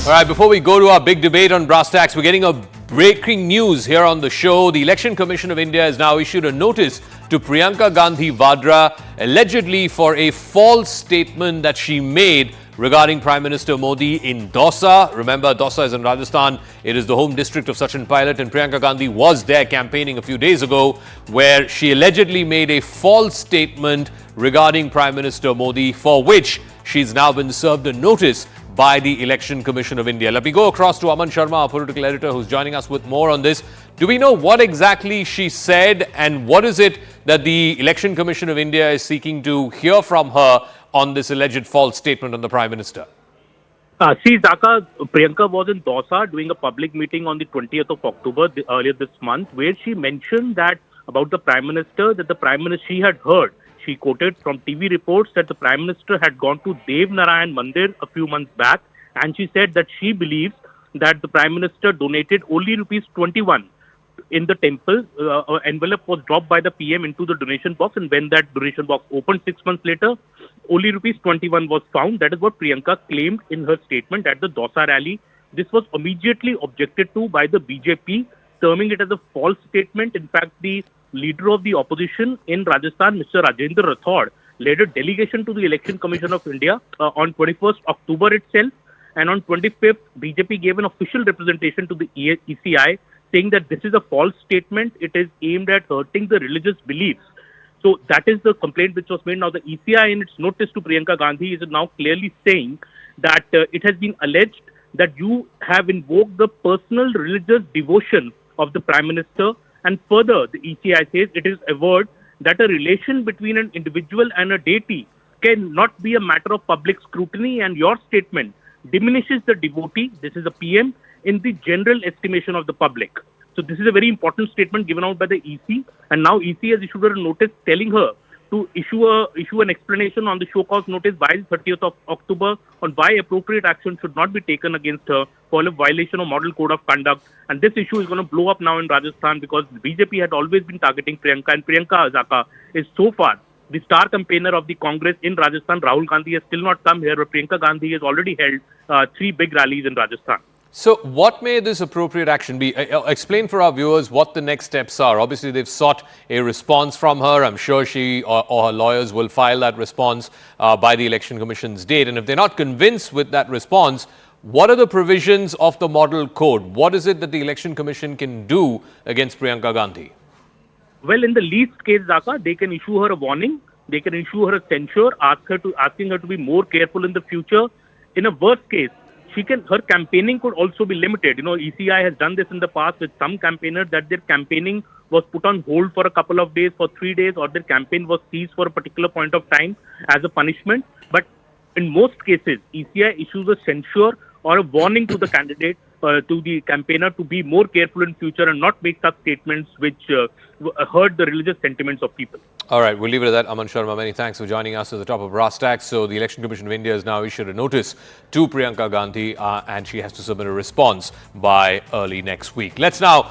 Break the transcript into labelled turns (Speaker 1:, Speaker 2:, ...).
Speaker 1: All right, before we go to our big debate on brass tacks, we're getting a breaking news here on the show. The Election Commission of India has now issued a notice to Priyanka Gandhi Vadra, allegedly for a false statement that she made regarding Prime Minister Modi in Dausa. Remember, Dausa is in Rajasthan. It is the home district of Sachin Pilot, and Priyanka Gandhi was there campaigning a few days ago, where she allegedly made a false statement regarding Prime Minister Modi, for which she's now been served a notice by the Election Commission of India. Let me go across to Aman Sharma, our political editor, who's joining us with more on this. Do we know what exactly she said, and what is it that the Election Commission of India is seeking to hear from her on this alleged false statement on the Prime Minister?
Speaker 2: Zaka, Priyanka was in Dausa doing a public meeting on the 20th of October earlier this month, where she mentioned that about the Prime Minister, that the Prime Minister, she had heard, she quoted from TV reports that the Prime Minister had gone to Dev Narayan Mandir a few months back, and she said that she believes that the Prime Minister donated only rupees 21 in the temple. Envelope was dropped by the PM into the donation box, and when that donation box opened 6 months later, only rupees 21 was found. That is what Priyanka claimed in her statement at the Dausa rally. This was immediately objected to by the BJP, terming it as a false statement. In fact, the leader of the opposition in Rajasthan, Mr. Rajendra Rathod, led a delegation to the Election Commission of India on 21st October itself, and on 25th, BJP gave an official representation to the ECI, saying that this is a false statement. It is aimed at hurting the religious beliefs. So that is the complaint which was made. Now the ECI, in its notice to Priyanka Gandhi, is now clearly saying that it has been alleged that you have invoked the personal religious devotion of the Prime Minister. And further, the ECI says it is averred that a relation between an individual and a deity cannot be a matter of public scrutiny, and your statement diminishes the devotee, this is a PM, in the general estimation of the public. So this is a very important statement given out by the EC, and now EC has issued her a notice telling her to issue an explanation on the show cause notice by the 30th of October on why appropriate action should not be taken against her for a violation of model code of conduct. And this issue is going to blow up now in Rajasthan, because the BJP had always been targeting Priyanka, and Priyanka Zaka is so far the star campaigner of the Congress in Rajasthan. Rahul Gandhi has still not come here, but Priyanka Gandhi has already held 3 big rallies in Rajasthan.
Speaker 1: So what may this appropriate action be? Explain for our viewers what the next steps are. Obviously, they've sought a response from her. I'm sure she or her lawyers will file that response by the Election Commission's date. And if they're not convinced with that response, what are the provisions of the model code? What is it that the Election Commission can do against Priyanka Gandhi?
Speaker 2: Well, in the least case, Zaka, they can issue her a warning. They can issue her a censure, asking her to be more careful in the future. In a worst case, her campaigning could also be limited. You know, ECI has done this in the past with some campaigners, that their campaigning was put on hold for a couple of days, for 3 days, or their campaign was seized for a particular point of time as a punishment. But in most cases, ECI issues a censure or a warning to the candidate, to the campaigner, to be more careful in future and not make such statements which hurt the religious sentiments of people.
Speaker 1: All right, we'll leave it at that. Aman Sharma, many thanks for joining us at the top of brass tacks. So the Election Commission of India has now issued a notice to Priyanka Gandhi, and she has to submit a response by early next week. Let's now